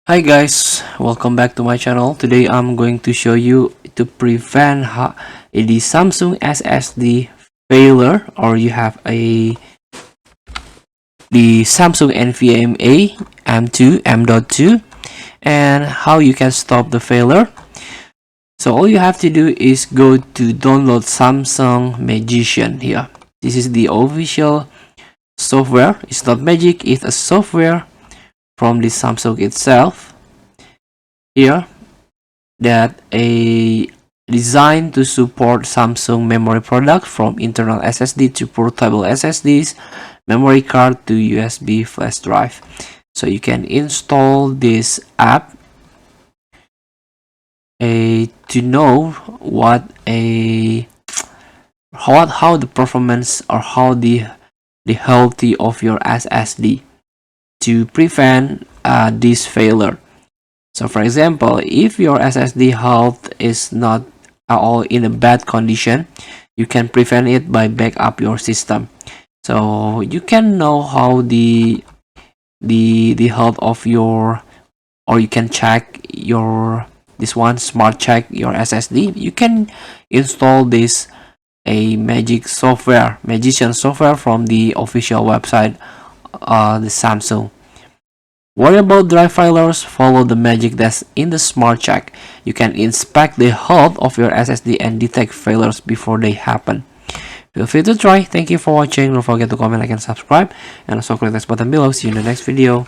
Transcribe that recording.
Hi guys, welcome back to my channel. Today I'm going to show you to prevent the Samsung SSD failure, or you have the Samsung NVMe M.2, and how you can stop the failure. So all you have to do is go to download Samsung Magician here. This is the official software. It's not magic, it's a software from the Samsung itself. Here that a designed to support Samsung memory product from internal SSD to portable SSDs, memory card to USB flash drive. So you can install this app to know what how the performance or how the healthy of your SSD to prevent this failure. So for example, if your SSD health is not at all in a bad condition, you can prevent it by back up your system. So you can know how the health of your, or you can check your smart check your SSD. You can install this magician software from the official website, the Samsung. Worry about drive failures? Follow the magic that's in the smart check. You can inspect the health of your SSD and detect failures before they happen. Feel free to try. Thank you for watching. Don't forget to comment, like, and subscribe. And also click the button below. See you in the next video.